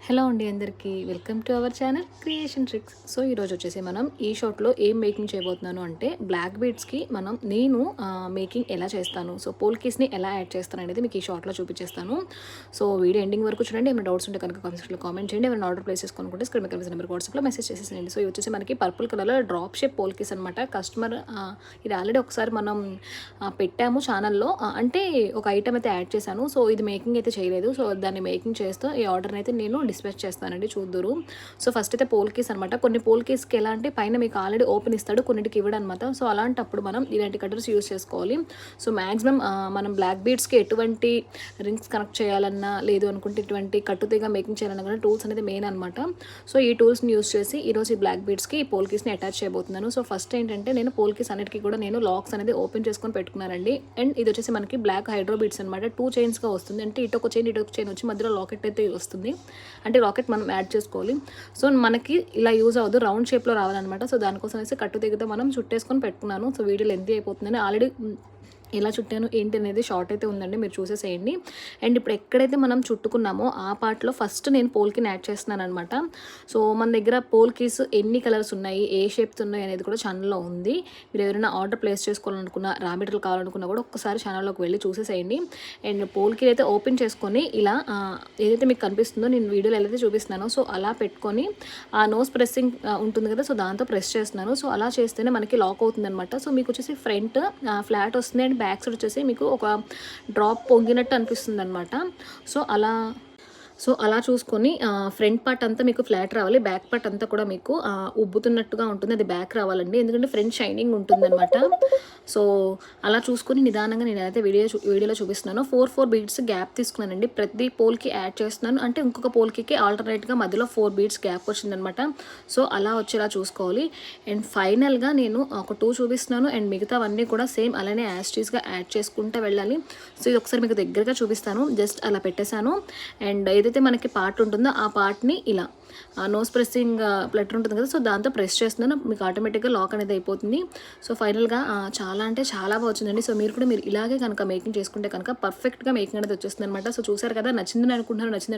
Hello అండి అందరికీ welcome to our channel creation tricks. So ఈరోజు వచ్చేసి మనం ఈ షార్ట్లో ఏం మేకింగ్ చేయబోతున్నాను అంటే బ్లాక్ బీడ్స్కి నేను మేకింగ్ ఎలా చేస్తాను, సో పోల్కీస్ని ఎలా యాడ్ చేస్తాను అనేది మీకు ఈ షార్ట్లో చూపించేస్తాను. సో వీడియో ఎండింగ్ వరకు చూడండి. ఏమైనా డౌట్స్ ఉంటే కనుక కామెంట్స్లో కామెంట్ చేయండి. ఏమైనా ఆర్డర్ ప్లేస్ చేసుకోనుకుంటే స్క్రీన్ మీద నెంబర్ వాట్సాప్లో మెసేజ్ చేసేసేయండి. సో ఇది వచ్చేసి మనకి పర్పుల్ కలర్లో డ్రాప్ షేప్ పోల్కీస్ అనమాట. కస్టమర్ ఇది ఆల్రెడీ ఒకసారి మనం పెట్టాము ఛానల్లో, అంటే ఒక ఐటమ్ అయితే యాడ్ చేశాను. సో ఇది మేకింగ్ అయితే చేయలేదు. సో దాన్ని మేకింగ్ చేస్తూ ఈ ఆర్డర్ని అయితే నేను డిస్పాచ్ చేస్తానండి, చూద్దురు. సో ఫస్ట్ అయితే పోల్కీస్ అనమాట. కొన్ని పోల్కీస్కి ఎలా అంటే పైన మీకు ఆల్రెడీ ఓపెన్ ఇస్తాడు, కొన్నిటికి ఇవ్వడం అనమాట. సో అలాంటప్పుడు మనం ఇలాంటి కట్టర్స్ యూస్ చేసుకోవాలి. సో మ్యాక్సిమం మనం బ్లాక్ బీడ్స్కి ఎటువంటి రింగ్స్ కనెక్ట్ చేయాలన్నా, లేదు అనుకుంటే ఇటువంటి కట్టుతీగా మేకింగ్ చేయాలన్నా కూడా టూల్స్ అనేది మెయిన్ అనమాట. సో ఈ టూల్స్ని యూస్ చేసి ఈరోజు ఈ బ్లాక్ బీడ్స్కి ఈ పోల్కీస్ని అటాచ్ చేయబోతున్నాను. సో ఫస్ట్ ఏంటంటే నేను పోల్కీస్ అన్నిటికీ కూడా నేను లాక్స్ అనేది ఓపెన్ చేసుకొని పెట్టుకున్నానండి. అండ్ ఇది వచ్చేసి మనకి బ్లాక్ హైడ్రో బీడ్స్ అనమాట. 2 చైన్స్గా వస్తుంది, అంటే ఇటు ఒక చైన్ వచ్చి మధ్యలో లాకెట్ అయితే వస్తుంది. అంటే లాకెట్ మనం యాడ్ చేసుకోవాలి. సో మనకి ఇలా యూజ్ అవ్వదు, రౌండ్ షేప్లో రావాలన్నమాట. సో దానికోసం అయితే కట్టు తెగితే మనం చుట్టేసుకొని పెట్టుకున్నాను. సో వీడియో లెంత్ అయిపోతుందని ఆల్రెడీ ఎలా చుట్టాను ఏంటి అనేది షార్ట్ అయితే ఉందండి, మీరు చూసేసేయండి. అండ్ ఇప్పుడు ఎక్కడైతే మనం చుట్టుకున్నామో ఆ పార్ట్లో ఫస్ట్ నేను పోల్కీని యాడ్ చేస్తున్నాను అనమాట. సో మన దగ్గర పోల్కీస్ ఎన్ని కలర్స్ ఉన్నాయి, ఏ షేప్స్ ఉన్నాయి అనేది కూడా ఛానల్లో ఉంది. మీరు ఎవరైనా ఆర్డర్ ప్లేస్ చేసుకోవాలనుకున్నా, రా మెటీరియల్ కావాలనుకున్నా కూడా ఒక్కసారి ఛానల్లోకి వెళ్ళి చూసేసేయండి. అండ్ పోల్కీ అయితే ఓపెన్ చేసుకొని ఇలా ఏదైతే మీకు కనిపిస్తుందో నేను వీడియోలో ఎలా చూపిస్తున్నానో సో అలా పెట్టుకొని ఆ నోస్ ప్రెస్సింగ్ ఉంటుంది కదా, సో దాంతో ప్రెస్ చేస్తున్నాను. సో అలా చేస్తేనే మనకి లాక్ అవుతుంది అనమాట. సో మీకు వచ్చేసి ఫ్రంట్ ఫ్లాట్ వస్తుంది అండ్ బ్యాక్ సైడ్ వచ్చేసి మీకు ఒక డ్రాప్ పొంగినట్టు అనిపిస్తుంది అనమాట. సో అలా చూసుకొని ఫ్రంట్ పార్ట్ అంతా మీకు ఫ్లాట్ రావాలి, బ్యాక్ పార్ట్ అంతా కూడా మీకు ఉబ్బుతున్నట్టుగా ఉంటుంది. అది బ్యాక్ రావాలండి, ఎందుకంటే ఫ్రంట్ షైనింగ్ ఉంటుందన్నమాట. సో అలా చూసుకొని నిదానంగా నేను అయితే వీడియోలో చూపిస్తున్నాను. 4 బీడ్స్ గ్యాప్ తీసుకున్నానండి. ప్రతి పోల్కి యాడ్ చేస్తున్నాను, అంటే ఇంకొక పోల్కి ఆల్టర్నేట్గా మధ్యలో 4 బీడ్స్ గ్యాప్ వచ్చిందనమాట. సో అలా వచ్చేలా చూసుకోవాలి. అండ్ ఫైనల్గా నేను ఒక 2 చూపిస్తున్నాను, అండ్ మిగతావన్నీ కూడా సేమ్ అలానే యాస్టీస్గా యాడ్ చేసుకుంటూ వెళ్ళాలి. సో ఇది ఒకసారి మీకు దగ్గరగా చూపిస్తాను. జస్ట్ అలా పెట్టేశాను. అండ్ ఏదైతే మనకి పార్ట్ ఉంటుందో ఆ పార్ట్ని ఇలా నోస్ ప్రెస్సింగ్ ప్లెటర్ ఉంటుంది కదా, సో దాంతో ప్రెస్ చేస్తున్నాను. మీకు ఆటోమేటిక్గా లాక్ అనేది అయిపోతుంది. సో ఫైనల్గా చాలా అంటే చాలా బాగా వచ్చిందండి. సో మీరు ఇలాగే కనుక మేకింగ్ చేసుకుంటే కనుక పర్ఫెక్ట్గా మేకింగ్ అనేది వచ్చేస్తుంది అనమాట. సో చూసారు కదా, నచ్చింది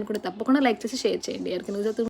అనుకుంటే తప్పకుండా లైక్ చేసి షేర్ చేయండి. ఎవరికి యూజ్ అవుతుంది.